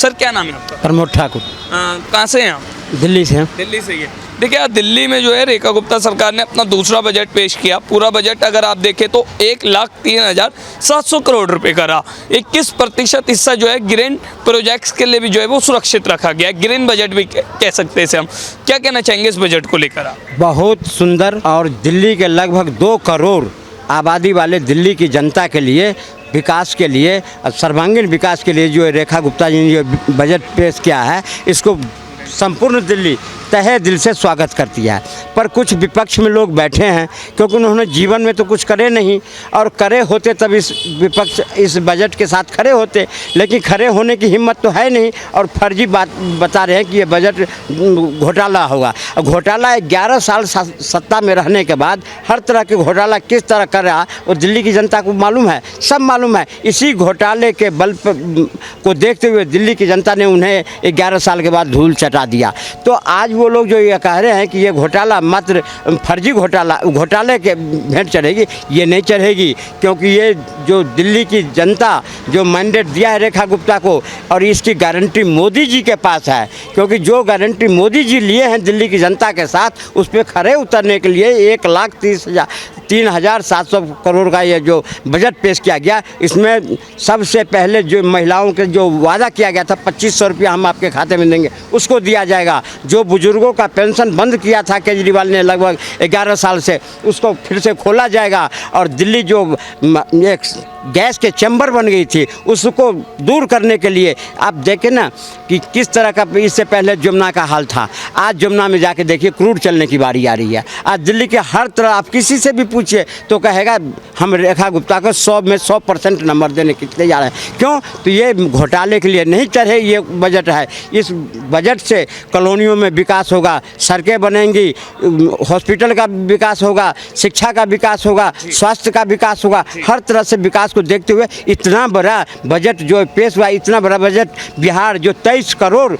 Sir क्या नाम है आपका? प्रमोद ठाकुर। कहाँ से हैं आप? दिल्ली से हैं। दिल्ली से ही है। देखिए आज दिल्ली में जो है रेखा गुप्ता सरकार ने अपना दूसरा बजट पेश किया। पूरा बजट अगर आप देखें तो 1,03,700 करोड़ रुपए का रहा। 21% हिस्सा जो है ग्रीन प्रोजेक्ट्स के लिए भी जो है वो सुरक्षित रखा गया। ग्रीन बजट भी कह सकते हैं इसे हम। क्या कहना चाहेंगे इस बजट को लेकर आप? बहुत सुंदर, और दिल्ली के लगभग 2 करोड़ आबादी वाले दिल्ली की जनता के लिए, विकास के लिए, सर्वांगीण विकास के लिए जो रेखा गुप्ता जी ने जो बजट पेश किया है, इसको संपूर्ण दिल्ली तहे दिल से स्वागत करती है। पर कुछ विपक्ष में लोग बैठे हैं क्योंकि उन्होंने जीवन में तो कुछ करे नहीं, और करे होते तब इस विपक्ष इस बजट के साथ खड़े होते, लेकिन खड़े होने की हिम्मत तो है नहीं, और फर्जी बात बता रहे हैं कि ये बजट घोटाला होगा। घोटाला 11 साल सत्ता में रहने के बाद हर तरह के घोटाला किस तरह कर रहा वो दिल्ली की जनता को मालूम है, सब मालूम है। इसी घोटाले के बल को देखते हुए दिल्ली की जनता ने उन्हें 11 साल के बाद धूल चटा दिया। तो आज वो लोग जो ये कह रहे हैं कि ये घोटाला मात्र फर्जी घोटाले के भेंट चढ़ेगी, ये नहीं चढ़ेगी, क्योंकि ये जो दिल्ली की जनता जो मैंडेट दिया है रेखा गुप्ता को, और इसकी गारंटी मोदी जी के पास है, क्योंकि जो गारंटी मोदी जी लिए हैं दिल्ली की जनता के साथ, उस पर खड़े उतरने के लिए 1,03,700 करोड़ का ये जो बजट पेश किया गया, इसमें सबसे पहले जो महिलाओं के जो वादा किया गया था 2,500 रुपया हम आपके खाते में देंगे, उसको दिया जाएगा। जो बुजुर्गों का पेंशन बंद किया था केजरीवाल ने लगभग 11 साल से, उसको फिर से खोला जाएगा। और दिल्ली जो एक गैस के चैम्बर बन गई थी, उसको दूर करने के लिए आप देखें ना कि किस तरह का इससे पहले जमुना का हाल था। आज जमुना में जाके देखिए क्रूड चलने की बारी आ रही है। आज दिल्ली के हर तरह आप किसी से भी पूछिए तो कहेगा हम रेखा गुप्ता को 100 में 100% नंबर देने के लिए जा रहे हैं। क्यों? तो ये घोटाले के लिए नहीं चढ़े ये बजट है। इस बजट से कॉलोनियों में विकास होगा, सड़कें बनेंगी, हॉस्पिटल का विकास होगा, शिक्षा का विकास होगा, स्वास्थ्य का विकास होगा, हर तरह से विकास को देखते हुए इतना बड़ा बजट जो पेश हुआ, इतना बड़ा बजट बिहार जो 23 करोड़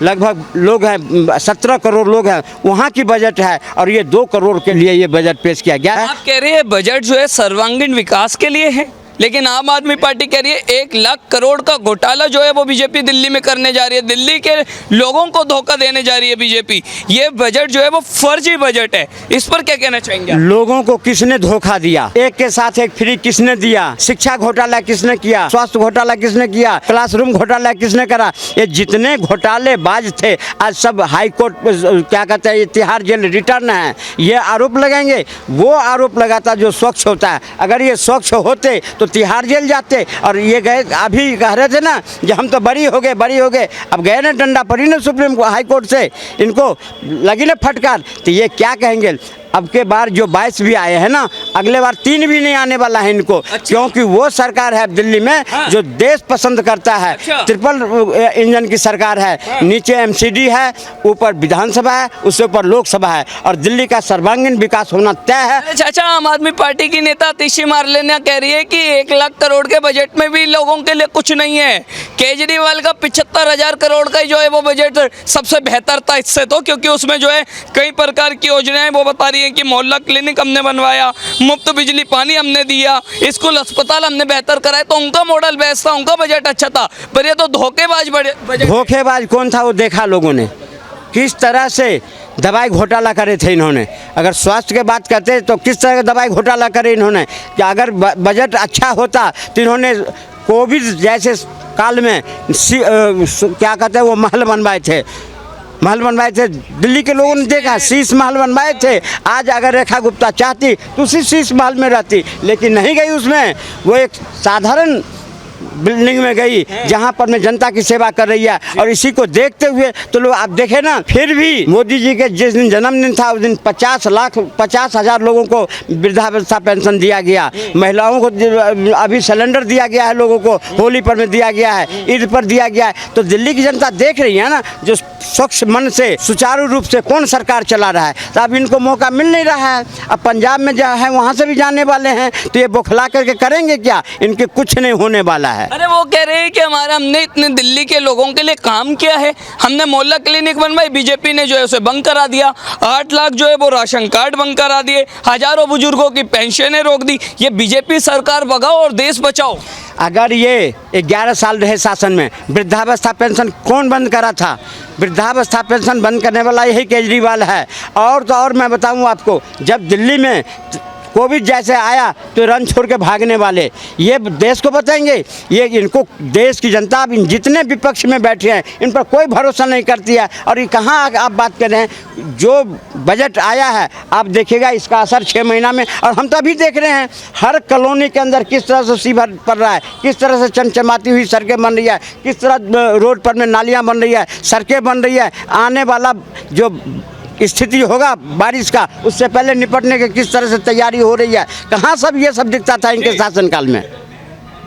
लगभग लोग हैं, 17 करोड़ लोग हैं, वहाँ की बजट है, और ये 2 करोड़ के लिए ये बजट पेश किया गया है। आप कह रहे हैं बजट जो है सर्वांगीण विकास के लिए है, लेकिन आम आदमी पार्टी कह रही है 1 लाख करोड़ का घोटाला जो है वो बीजेपी दिल्ली में करने जा रही है। दिल्ली के लोगों को धोखा देने जा रही है बीजेपी। ये बजट जो है वो फर्जी बजट है, इस पर क्या कहना चाहेंगे? लोगों को किसने धोखा दिया? एक के साथ एक फ्री किसने दिया? शिक्षा घोटाला किसने किया? स्वास्थ्य घोटाला किसने किया? क्लासरूम घोटाला किसने करा? ये जितने घोटालेबाज थे आज सब हाई कोर्ट क्या कहते हैं तिहाड़ जेल रिटर्न है, ये आरोप लगाएंगे। वो आरोप लगाता जो स्वच्छ होता है, अगर ये स्वच्छ होते तो तिहाड़ जेल जाते। और ये गए अभी कह रहे थे ना कि हम तो बरी हो गए, अब गए ना डंडा पड़ी ना सुप्रीम हाई कोर्ट से, इनको लगी ना फटकार। तो ये क्या कहेंगे? अब के बार जो 22 भी आए हैं ना, अगले बार 3 भी नहीं आने वाला है इनको। अच्छा। क्योंकि वो सरकार है दिल्ली में जो देश पसंद करता है। अच्छा। ट्रिपल इंजन की सरकार है। नीचे MCD है, ऊपर विधानसभा है, उसके ऊपर लोकसभा है, और दिल्ली का सर्वांगीण विकास होना तय है। चाचा, आम आदमी पार्टी की नेता तिशी मारलेना कह रही है कि 1 लाख करोड़ के बजट में भी लोगों के लिए कुछ नहीं है। केजरीवाल का 75,000 करोड़ का जो है वो बजट सबसे बेहतर था इससे, तो क्योंकि उसमें जो है कई प्रकार की योजनाएं वो बता रही है कि मोहल्ला क्लिनिक हमने बनवाया, मुफ्त बिजली पानी हमने दिया, स्कूल अस्पताल हमने बेहतर कराए, तो उनका मॉडल बेस्ट था, उनका बजट अच्छा था। पर ये तो धोखेबाज बजट। धोखेबाज कौन था वो देखा लोगों ने, किस तरह से दवाई घोटाला करे थे इन्होंने। अगर स्वास्थ्य की बात करते तो किस तरह का दवाई घोटाला करे इन्होंने, कि अगर बजट अच्छा होता तो इन्होंने कोविड जैसे काल में क्या कहते हैं वो महल बनवाए थे, दिल्ली के लोगों ने देखा, शीश महल बनवाए थे। आज अगर रेखा गुप्ता चाहती तो उसी शीश महल में रहती, लेकिन नहीं गई उसमें। वो एक साधारण बिल्डिंग में गई जहां पर मैं जनता की सेवा कर रही है। और इसी को देखते हुए तो लोग आप देखें ना, फिर भी मोदी जी के जिस दिन जन्मदिन था उस दिन 50,000 लोगों को वृद्धावस्था पेंशन दिया गया। महिलाओं को अभी सिलेंडर दिया गया है, लोगों को होली पर में दिया गया है, ईद पर दिया गया है। तो दिल्ली की जनता देख रही है ना, जो स्वच्छ मन से सुचारू रूप से कौन सरकार चला रहा है? तो अब इनको मौका मिल नहीं रहा है। अब पंजाब में जो है वहाँ से भी जाने वाले हैं, तो ये बौखला करके करेंगे क्या? इनके कुछ नहीं होने वाला है। अरे वो कह रहे हैं कि हमने इतने दिल्ली के लोगों के लिए काम किया है, हमने मोहल्ला क्लिनिक बनवाई, बीजेपी ने जो है उसे बंद करा दिया, 8 लाख जो है वो राशन कार्ड बंद करा दिए, हजारों बुजुर्गों की पेंशनें रोक दी। ये बीजेपी सरकार भगाओ और देश बचाओ। अगर ये 11 साल रहे शासन में, वृद्धावस्था पेंशन कौन बंद करा था? वृद्धावस्था पेंशन बंद करने वाला यही केजरीवाल है। और तो और मैं बताऊं आपको, जब दिल्ली में कोविड जैसे आया तो रन छोड़ के भागने वाले ये देश को बताएंगे? ये इनको देश की जनता, अब जितने विपक्ष में बैठे हैं इन पर कोई भरोसा नहीं करती है। और ये कहाँ आप बात कर रहे हैं? जो बजट आया है आप देखिएगा इसका असर 6 महीना में, और हम तो अभी देख रहे हैं हर कॉलोनी के अंदर किस तरह से सीवर पड़ रहा है, किस तरह से चमचमाती हुई सड़कें बन रही है, किस तरह रोड पर में नालियाँ बन रही है, सड़कें बन रही है। आने वाला जो स्थिति होगा बारिश का, उससे पहले निपटने की किस तरह से तैयारी हो रही है। कहाँ सब ये सब दिखता था इनके शासनकाल में?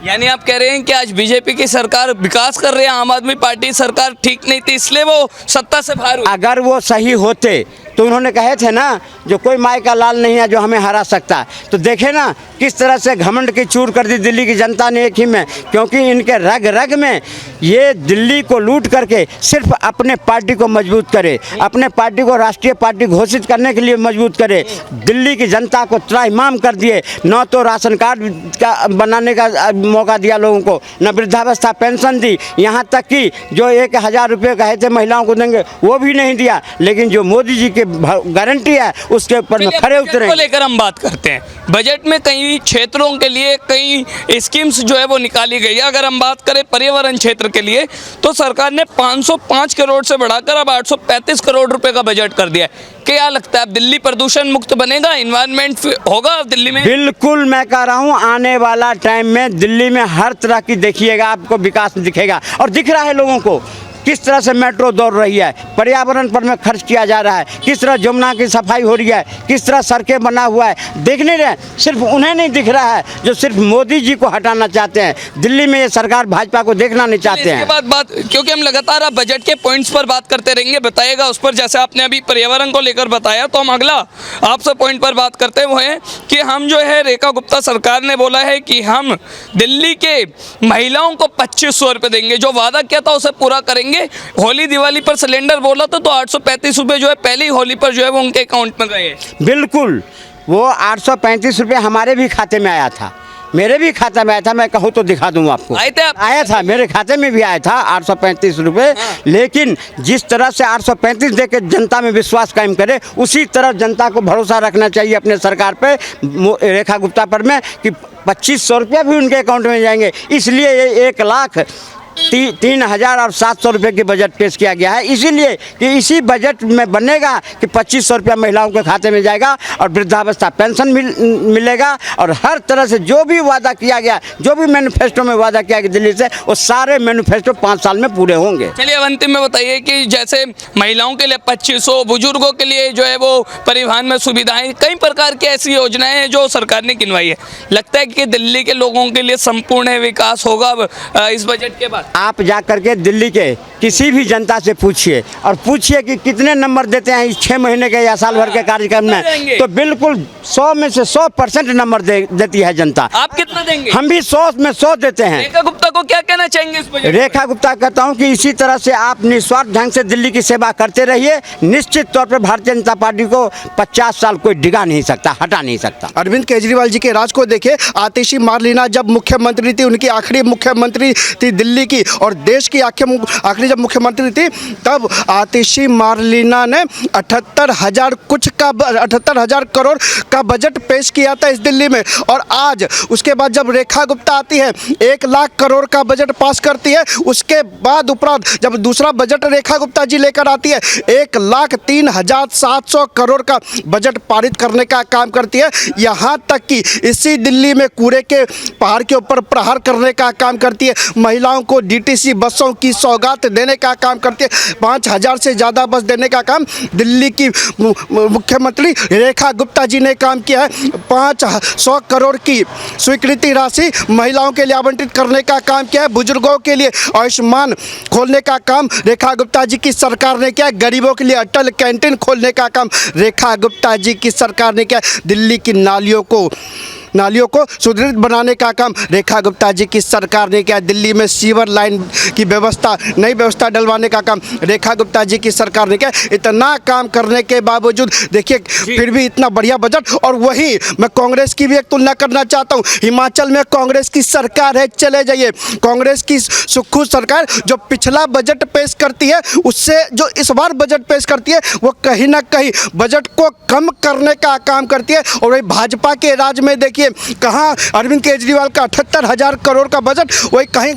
यानी आप कह रहे हैं कि आज बीजेपी की सरकार विकास कर रही है, आम आदमी पार्टी सरकार ठीक नहीं थी इसलिए वो सत्ता से बाहर हुई। अगर वो सही होते तो उन्होंने कहे थे ना, जो कोई माय का लाल नहीं है जो हमें हरा सकता। तो देखे ना किस तरह से घमंड की चूर कर दी दिल्ली की जनता ने एक ही में, क्योंकि इनके रग रग में ये दिल्ली को लूट करके सिर्फ अपने पार्टी को मजबूत करे, अपने पार्टी को राष्ट्रीय पार्टी घोषित करने के लिए मजबूत करे। दिल्ली की जनता को त्राहिमाम कर दिए, न तो राशन कार्ड का बनाने का मौका दिया लोगों को, न वृद्धावस्था पेंशन दी, यहाँ तक कि जो 1000 रुपये कहे थे महिलाओं को देंगे वो भी नहीं दिया। लेकिन जो मोदी जी के गारंटी है उसके ऊपर में खड़े उतरे। को लेकर हम बात करते हैं, बजट में कई क्षेत्रों के लिए कई स्कीम्स जो है वो निकाली गई है। अगर हम बात करें पर्यावरण क्षेत्र के लिए तो सरकार ने 505 करोड़ से बढ़ाकर अब 835 करोड़ रुपए का बजट कर दिया है। क्या लगता है अब दिल्ली प्रदूषण मुक्त बनेगा, इन्वायरमेंट होगा दिल्ली में? बिल्कुल, मैं कह रहा हूँ आने वाला टाइम में दिल्ली में हर तरह की देखिएगा आपको विकास दिखेगा, और दिख रहा है लोगों को किस तरह से मेट्रो दौड़ रही है, पर्यावरण पर में खर्च किया जा रहा है, किस तरह जमुना की सफाई हो रही है, किस तरह सड़कें बना हुआ है। देख नहीं रहे, सिर्फ उन्हें नहीं दिख रहा है जो सिर्फ मोदी जी को हटाना चाहते हैं। दिल्ली में ये सरकार भाजपा को देखना नहीं चाहते हैं। इसके बाद बात, क्योंकि हम लगातार आप बजट के पॉइंट्स पर बात करते रहेंगे, बताइएगा उस पर। जैसे आपने अभी पर्यावरण को लेकर बताया, तो हम अगला आपसे पॉइंट पर बात करते हुए हैं कि हम जो है रेखा गुप्ता सरकार ने बोला है कि हम दिल्ली के महिलाओं को 2500 रुपये देंगे, जो वादा किया था उसे पूरा करेंगे। होली दिवाली पर सिलेंडर बोला था तो 835 रुपये जो है पहली होली पर जो है वो उनके अकाउंट में गए। बिल्कुल, वो 835 रुपये हमारे भी खाते में आया था, मेरे भी खाता में आया था। मैं कहूँ तो दिखा दूँ आपको, आए थे आप? आया था, मेरे खाते में भी आया था 835 रुपये। लेकिन जिस तरह से 835 दे के जनता में विश्वास कायम करे, उसी तरह जनता को भरोसा रखना चाहिए अपने सरकार पे, रेखा गुप्ता पर में, कि 2500 रुपया भी उनके अकाउंट में जाएंगे। इसलिए ये 1,03,700 रुपये की बजट पेश किया गया है, इसीलिए कि इसी बजट में बनेगा कि 2500 रुपया महिलाओं के खाते में जाएगा और वृद्धावस्था पेंशन मिलेगा, और हर तरह से जो भी वादा किया गया, जो भी मैनिफेस्टो में वादा किया गया दिल्ली से, वो सारे मैनिफेस्टो 5 साल में पूरे होंगे। चलिए अब अंतिम में बताइए कि जैसे महिलाओं के लिए 2500, बुजुर्गों के लिए जो है वो परिवहन में सुविधाएं, कई प्रकार की ऐसी योजनाएं हैं जो सरकार ने गिनवाई है। लगता है कि दिल्ली के लोगों के लिए संपूर्ण विकास होगा इस बजट के बाद? आप जा करके दिल्ली के किसी भी जनता से पूछिए, और पूछिए कि कितने नंबर देते हैं इस 6 महीने के या साल भर के कार्यक्रम में, तो बिल्कुल 100 में से 100% नंबर देती है जनता। आप कितना देंगे? हम भी 100 में 100 देते हैं। रेखा गुप्ता को क्या कहना चाहेंगे इस बजट? रेखा गुप्ता कहता हूं कि इसी तरह से आप निस्वार्थ ढंग से दिल्ली की सेवा करते रहिए। निश्चित तौर पर भारतीय जनता पार्टी को 50 साल कोई डिगा नहीं सकता, हटा नहीं सकता। अरविंद केजरीवाल जी के राज को देखे, आतिशी मारलेना जब मुख्यमंत्री थी, उनकी आखिरी मुख्यमंत्री थी दिल्ली की, और देश की आखिरी जब मुख्यमंत्री थी, तब आतिशी मारलेना ने 78,000 करोड़ का बजट पेश किया था इस दिल्ली में। और आज उसके बाद जब रेखा गुप्ता आती है, 1 लाख करोड़ का बजट पास करती है। उसके बाद उपरांत जब दूसरा बजट रेखा गुप्ता जी लेकर आती है, 1,03,700 करोड़ का बजट पारित करने का काम करती है। यहाँ तक कि इसी दिल्ली में कूड़े के पहाड़ के ऊपर प्रहार करने का काम करती है। महिलाओं को DTC बसों की सौगात देने का काम करती है। 5,000 से ज़्यादा बस देने का काम दिल्ली की मुख्यमंत्री रेखा गुप्ता जी ने काम किया है। 500 करोड़ की स्वीकृति राशि महिलाओं के लिए आवंटित करने का काम किया है, बुजुर्गों के लिए आयुष्मान खोलने का काम रेखा गुप्ता जी की सरकार ने किया है, गरीबों के लिए अटल कैंटीन खोलने का काम रेखा गुप्ता जी की सरकार ने किया है, दिल्ली की नालियों को सुदृढ़ बनाने का काम रेखा गुप्ता जी की सरकार ने किया, दिल्ली में सीवर लाइन की नई व्यवस्था डलवाने का काम रेखा गुप्ता जी की सरकार ने किया। इतना काम करने के बावजूद देखिए फिर भी इतना बढ़िया बजट। और वही मैं कांग्रेस की भी एक तुलना करना चाहता हूँ, हिमाचल में कांग्रेस की सरकार है, चले जाइए, कांग्रेस की सुक्खू सरकार जो पिछला बजट पेश करती है उससे जो इस बार बजट पेश करती है वो कहीं ना कहीं बजट को कम करने का काम करती है। और वही भाजपा के राज में देखिए कहाँ अरविंद केजरीवाल का 78,000 करोड़ का बजट, वही कहाँ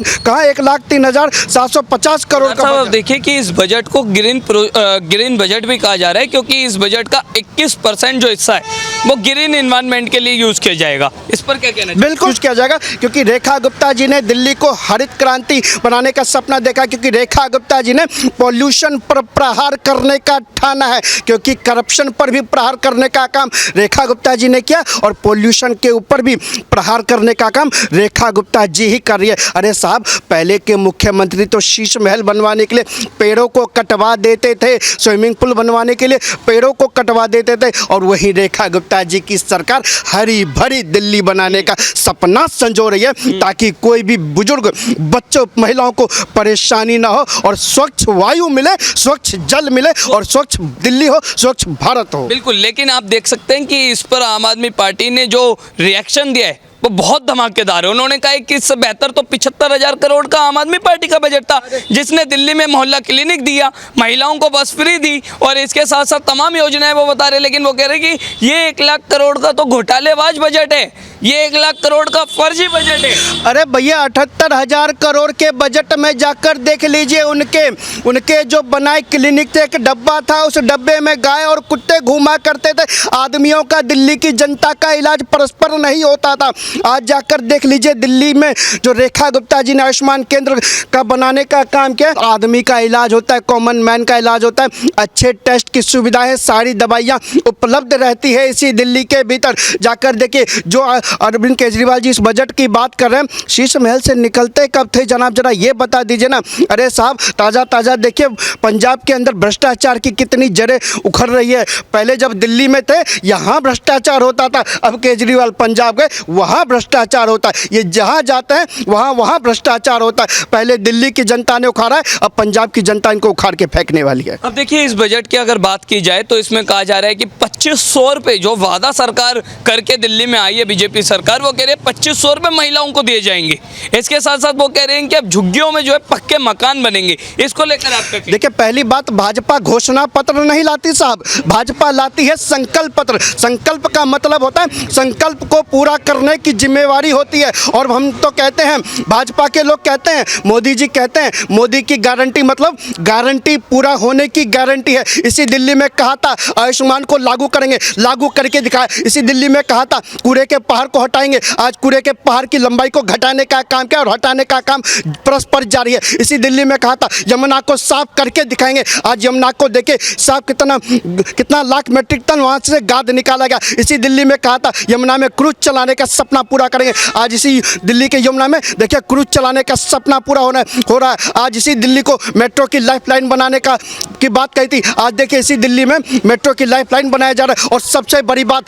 1,03,750 करोड़ का साहब बजट। देखिए कि इस बजट को ग्रीन बजट भी कहा जा रहा है, क्योंकि इस बजट का 21% जो हिस्सा है वो ग्रीन एनवायरनमेंट के लिए यूज किया जाएगा। इस पर क्या कहना है? बिल्कुल किया जाएगा, क्योंकि रेखा गुप्ता जी ने दिल्ली को हरित क्रांति बनाने का सपना देखा, क्योंकि रेखा गुप्ता जी ने पॉल्यूशन पर प्रहार करने का ठाना है, क्योंकि करप्शन पर भी प्रहार करने का काम रेखा गुप्ता जी ने किया और पॉल्यूशन के ऊपर भी प्रहार करने का काम रेखा गुप्ता जी ही कर रही है। अरे साहब, पहले के मुख्यमंत्री तो शीश महल बनवाने के लिए पेड़ों को कटवा देते थे, स्विमिंग पूल बनवाने के लिए पेड़ों को कटवा देते थे, और वही रेखा गुप्ता जी की सरकार हरी भरी दिल्ली बनाने का सपना संजो रही है, ताकि कोई भी बुजुर्ग, बच्चों, महिलाओं को परेशानी ना हो और स्वच्छ वायु मिले, स्वच्छ जल मिले और स्वच्छ दिल्ली हो, स्वच्छ भारत हो। बिल्कुल, लेकिन आप देख सकते हैं कि इस पर आम आदमी पार्टी ने जो रिएक्शन दिया है वो बहुत धमाकेदार है। उन्होंने कहा कि इससे बेहतर तो 75,000 करोड़ का आम आदमी पार्टी का बजट था, जिसने दिल्ली में मोहल्ला क्लिनिक दिया, महिलाओं को बस फ्री दी और इसके साथ साथ तमाम योजनाएं वो बता रहे। लेकिन वो कह रहे कि ये 1 लाख करोड़ का तो घोटालेबाज बजट है, ये 1 लाख करोड़ का फर्जी बजट है। अरे भैया, 78,000 करोड़ के बजट में जाकर देख लीजिए, उनके जो बनाए क्लिनिक थे, एक डब्बा था, उस डब्बे में गाय और कुत्ते घूमा करते थे, आदमियों का, दिल्ली की जनता का इलाज परस्पर नहीं होता था। आज जाकर देख लीजिए, दिल्ली में जो रेखा गुप्ता जी ने आयुष्मान केंद्र का बनाने का काम किया, आदमी का इलाज होता है, कॉमन मैन का इलाज होता है, अच्छे टेस्ट की सुविधाएं, सारी दवाइयाँ उपलब्ध रहती है इसी दिल्ली के भीतर। जाकर देखिए, जो अरविंद केजरीवाल जी इस बजट की बात कर रहे हैं, शीश महल से निकलते कब थे जनाब, जरा ये बता दीजिए ना। अरे साहब, ताज़ा देखिए पंजाब के अंदर भ्रष्टाचार की कितनी जड़ें उखड़ रही है। पहले जब दिल्ली में थे यहाँ भ्रष्टाचार होता था, अब केजरीवाल पंजाब गए, वहाँ भ्रष्टाचार होता है। ये जहाँ जाते हैं वहाँ भ्रष्टाचार होता है। पहले दिल्ली की जनता ने उखाड़ा है, अब पंजाब की जनता इनको उखाड़ के फेंकने वाली है। अब देखिए, इस बजट की अगर बात की जाए तो इसमें कहा जा रहा है कि 2500 रुपये जो वादा सरकार करके दिल्ली में आई है, बीजेपी सरकार, वो कह रहे हैं 2500 रुपये महिलाओं को दिए जाएंगे। इसके साथ साथ वो कह रहे हैं कि अब झुग्गियों में जो है पक्के मकान बनेंगे। इसको लेकर आपका क्या? देखिए, पहली बात, भाजपा घोषणा पत्र नहीं लाती साहब, भाजपा लाती है संकल्प पत्र। संकल्प का मतलब होता है संकल्प को पूरा करने की जिम्मेवारी होती है। और हम तो कहते हैं, भाजपा के लोग कहते हैं, मोदी जी कहते हैं, मोदी की गारंटी मतलब गारंटी पूरा होने की गारंटी है। इसी दिल्ली में कहा था आयुष्मान को लागू करेंगे, लागू करके दिखाया। इसी दिल्ली में कहा था कूड़े के पहाड़ को हटाएंगे, आज कूड़े के पहाड़ की लंबाई को घटाने का काम किया और हटाने का काम परस्पर जारी है। इसी दिल्ली में कहा था यमुना को साफ करके दिखाएंगे, आज यमुना को देखे साफ कितना लाख मेट्रिक टन वहाँ से गाद निकाला गया। इसी दिल्ली में कहा था यमुना में क्रूज चलाने का सपना पूरा करेंगे, आज इसी दिल्ली के यमुना में देखिए क्रूज चलाने का सपना पूरा हो रहा है। आज इसी दिल्ली को मेट्रो की लाइफलाइन बनाने की बात कही थी, आज देखिए इसी दिल्ली में मेट्रो की लाइफलाइन बनाया जा रहा है। और सबसे बड़ी बात,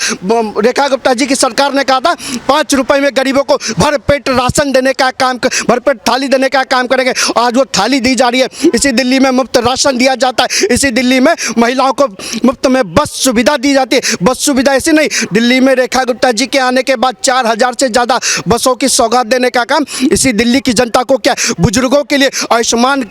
रेखा गुप्ता जी की सरकार ने कहा था 5 रुपए में गरीबों को भरपेट राशन देने का काम, भरपेट थाली देने का काम करेंगे। आज वो थाली दी जा रही है। इसी दिल्ली में मुफ्त राशन दिया जाता है, इसी दिल्ली में महिलाओं को मुफ्त में बस सुविधा दी जाती है। बस सुविधा ऐसी नहीं, दिल्ली में रेखा गुप्ता जी के आने के बाद 4000 से ज़्यादा बसों की सौगात देने का काम इसी दिल्ली की जनता को क्या, बुजुर्गों के लिए आयुष्मान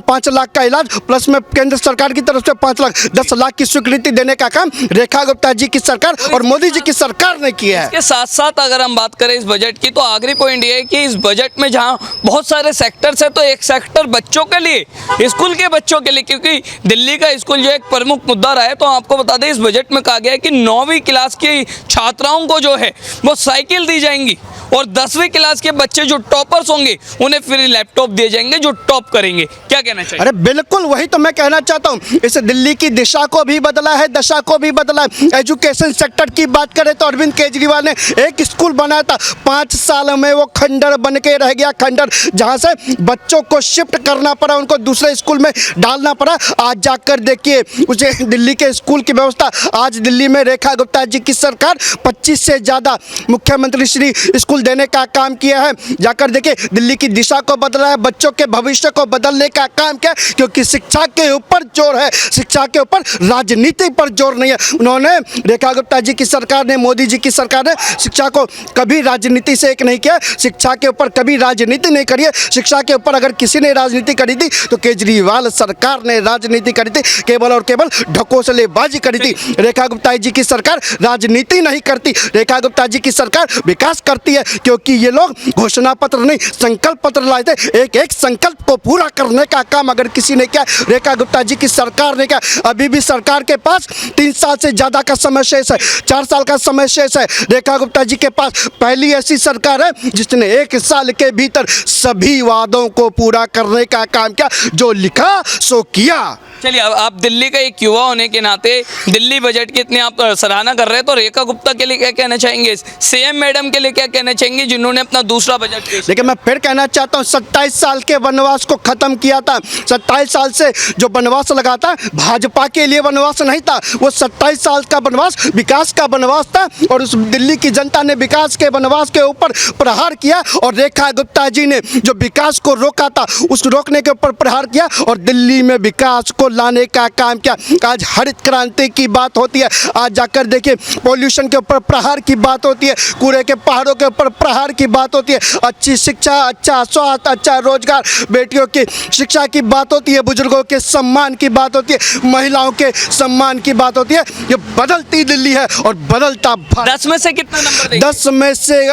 5 लाख का इलाज, प्लस में केंद्र सरकार की तरफ से 5 लाख 10 लाख की स्वीकृति देने का काम रेखा गुप्ता जी की सरकार और मोदी जी की सरकार ने किया है। इसके साथ साथ अगर हम बात करें इस बजट की, तो आखिरी पॉइंट ये है कि इस बजट में जहां बहुत सारे सेक्टर्स है, तो एक सेक्टर बच्चों के लिए, स्कूल के बच्चों के लिए, क्योंकि दिल्ली का स्कूल जो एक प्रमुख मुद्दा रहा है। तो आपको बता दें, इस बजट में कहा गया है कि 9वीं क्लास की छात्राओं को जो है वो साइकिल दी जाएंगी और 10वीं क्लास के बच्चे जो टॉपर्स होंगे उन्हें फ्री लैपटॉप दिए जाएंगे जो टॉप करेंगे। क्या कहना चाहिए? अरे बिल्कुल वही तो मैं कहना चाहता हूँ। इस दिल्ली की दिशा को भी बदला है, दशा को भी बदला है। एजुकेशन सेक्टर की बात करें तो अरविंद केजरीवाल ने एक स्कूल बनाया था, 5 साल में वो खंडर बन के रह गया, खंडर जहाँ से बच्चों को शिफ्ट करना पड़ा, उनको दूसरे स्कूल में डालना पड़ा। आज जाकर देखिए उसे दिल्ली के स्कूल की व्यवस्था। आज दिल्ली में रेखा गुप्ता जी की सरकार 25 से ज़्यादा मुख्यमंत्री श्री स्कूल देने का काम किया है। जाकर देखिए दिल्ली की दिशा को बदला है, बच्चों के भविष्य को बदलने का काम किया, क्योंकि शिक्षा के ऊपर जोर है, शिक्षा के ऊपर राजनीति पर जोर नहीं है। उन्होंने रेखा गुप्ता जी की सरकार ने, मोदी जी की सरकार ने शिक्षा को कभी राजनीति से एक नहीं किया, शिक्षा के ऊपर कभी राजनीति नहीं करी है। शिक्षा के ऊपर अगर किसी ने राजनीति करी थी तो केजरीवाल सरकार ने राजनीति करी थी, केवल और केवल ढकोसलेबाजी करी थी। रेखा गुप्ता जी की सरकार राजनीति नहीं करती, रेखा गुप्ता जी की सरकार विकास करती है, क्योंकि ये लोग घोषणा पत्र नहीं संकल्प पत्र लाए थे। एक एक संकल्प को पूरा करने का काम अगर किसी ने किया, रेखा गुप्ता जी की सरकार ने किया। अभी भी सरकार के पास 3 साल से ज़्यादा का समय शेष है, 4 साल का समय शेष है। रेखा गुप्ता जी के पास पहली ऐसी सरकार है जिसने 1 साल के भीतर सभी वादों को पूरा करने का काम किया, जो लिखा सो किया। चलिए, अब आप दिल्ली का एक युवा होने के नाते दिल्ली बजट की इतनी आप सराहना कर रहे हैं, तो रेखा गुप्ता के लिए क्या कहना चाहेंगे? सीएम मैडम के लिए क्या कहना चाहेंगे जिन्होंने अपना दूसरा बजट पेश? लेकिन मैं फिर कहना चाहता हूँ, 27 साल के वनवास को खत्म किया था। 27 साल से जो वनवास लगा था, भाजपा के लिए वनवास नहीं था, वो 27 साल का वनवास विकास का वनवास था। और उस दिल्ली की जनता ने विकास के वनवास के ऊपर प्रहार किया, और रेखा गुप्ता जी ने जो विकास को रोका था उस रोकने के ऊपर प्रहार किया और दिल्ली में विकास को लाने का काम किया। आज हरित क्रांति की बात होती है, आज जाकर देखिए पॉल्यूशन के ऊपर प्रहार की बात होती है, कूड़े के पहाड़ों के ऊपर प्रहार की बात होती है, अच्छी शिक्षा, अच्छा स्वास्थ्य, अच्छा रोजगार, बेटियों की शिक्षा की बात होती है, बुजुर्गों के सम्मान की बात होती है, महिलाओं के सम्मान की बात होती है। ये बदलती दिल्ली है और बदलता भारत। 10 में से कितना नंबर देंगे? 10 में से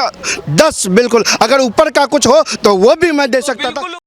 10 बिल्कुल, अगर ऊपर का कुछ हो तो वो भी मैं दे सकता था।